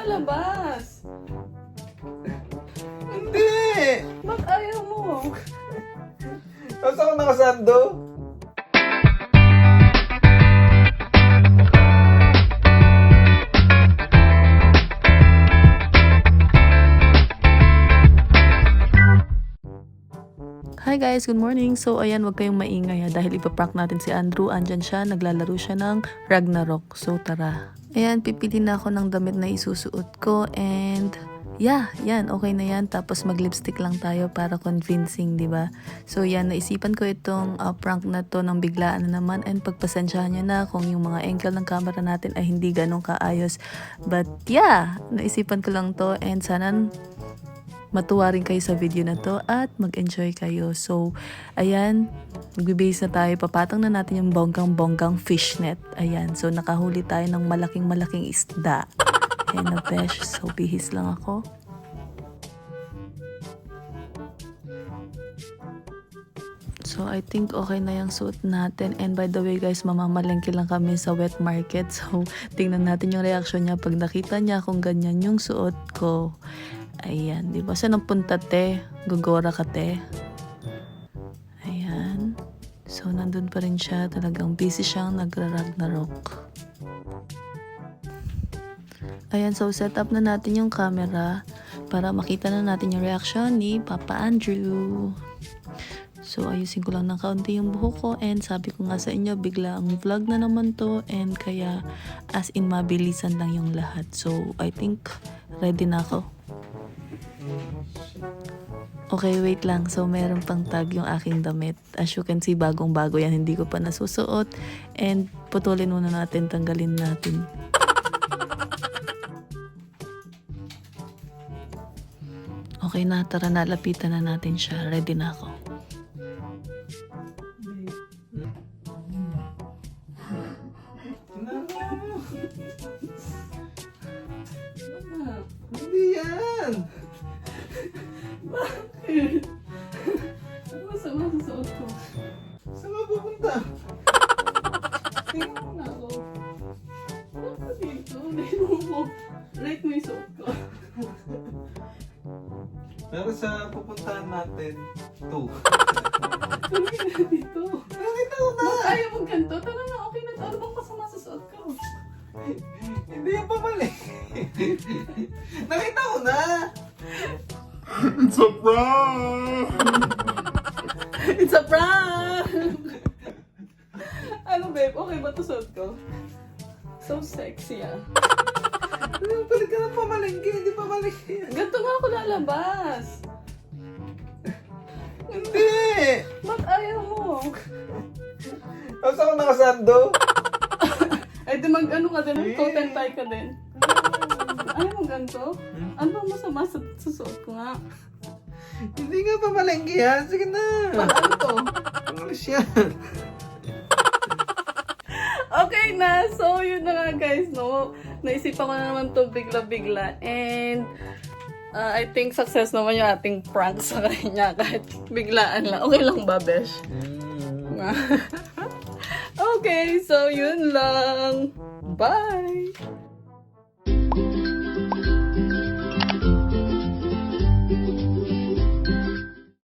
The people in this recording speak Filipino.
lalabas? Hindi! Ba't ayaw mo? Tapos ako nakasando. Hi guys, good morning. So ayan, wag kayong maingay dahil ipaprank natin si Andrew. Andyan siya, naglalaro siya ng Ragnarok. So tara. Ayan, pipili na ako ng damit na isusuot ko and yeah, yan, okay na yan. Tapos mag-lipstick lang tayo para convincing, di ba? So yan, naisipan ko itong prank na to ng biglaan na naman and pagpasensyahan nyo na kung yung mga angle ng camera natin ay hindi ganun kaayos. But yeah, naisipan ko lang to and sana matuwa rin kayo sa video na to at mag-enjoy kayo. So, ayan, magbe-base na tayo. Papatang na natin yung bonggang-bonggang fishnet. Ayan, so nakahuli tayo ng malaking-malaking isda. Ayan na besh, so bihis lang ako. So, I think okay na yung suot natin. And by the way guys, mamamalengke lang kami sa wet market. So, tingnan natin yung reaction niya pag nakita niya kung ganyan yung suot ko. Ayan, di ba? Saan ang punta, te? Gugora ka, te? Ayan. So, nandun pa rin siya. Talagang busy siyang nagra-Ragnarok. Ayan, so set up na natin yung camera para makita na natin yung reaction ni Papa Andrew. So, ayusin ko lang ng kaunti yung buhok ko and sabi ko nga sa inyo, bigla ang vlog na naman to and kaya as in mabilisan lang yung lahat. So, I think ready na ako. Okay, wait lang. So, meron pang tag yung aking damit. As you can see, bagong-bago yan. Hindi ko pa nasusuot. And putulin muna natin, tanggalin natin. Okay na, tara na. Lapitan na natin siya. Ready na ako. Hindi yan! Bakit? Ano masama sa suot ko? Saan ka pupunta? Tingnan mo na ako. Bakit dito? Tingnan mo. Rate mo yung suot ko. Pero sa pupuntahan natin, 2. Tingnan na dito. Nakita ko na! Ba't ayaw mo ganito? Tara na, okay na. Ano bang masama sa suot ko? Hindi yan pamali. Nakita ko na! It's a prank! It's a prank! Ano babe, okay ba ito suot ko? So sexy ah. Balik ka ng pamalengke, hindi pamalengke. Ganito nga ako lalabas. Hindi! Ba't ayaw mo? Tapos ako nakasando. Ay di mag-ano ka din, coat and tie ka din. Ayaw mo ganito? Ano bang masama sa suot ko nga? Hindi nga pamalengke yan. Sige na. Ano to? Pangalis yan. Okay na, so yun na nga guys, no? Naisipan ko na naman to bigla-bigla and I think success naman yung ating prank sa kanya kahit biglaan lang. Okay lang ba, Besh? Okay, so yun lang. Bye!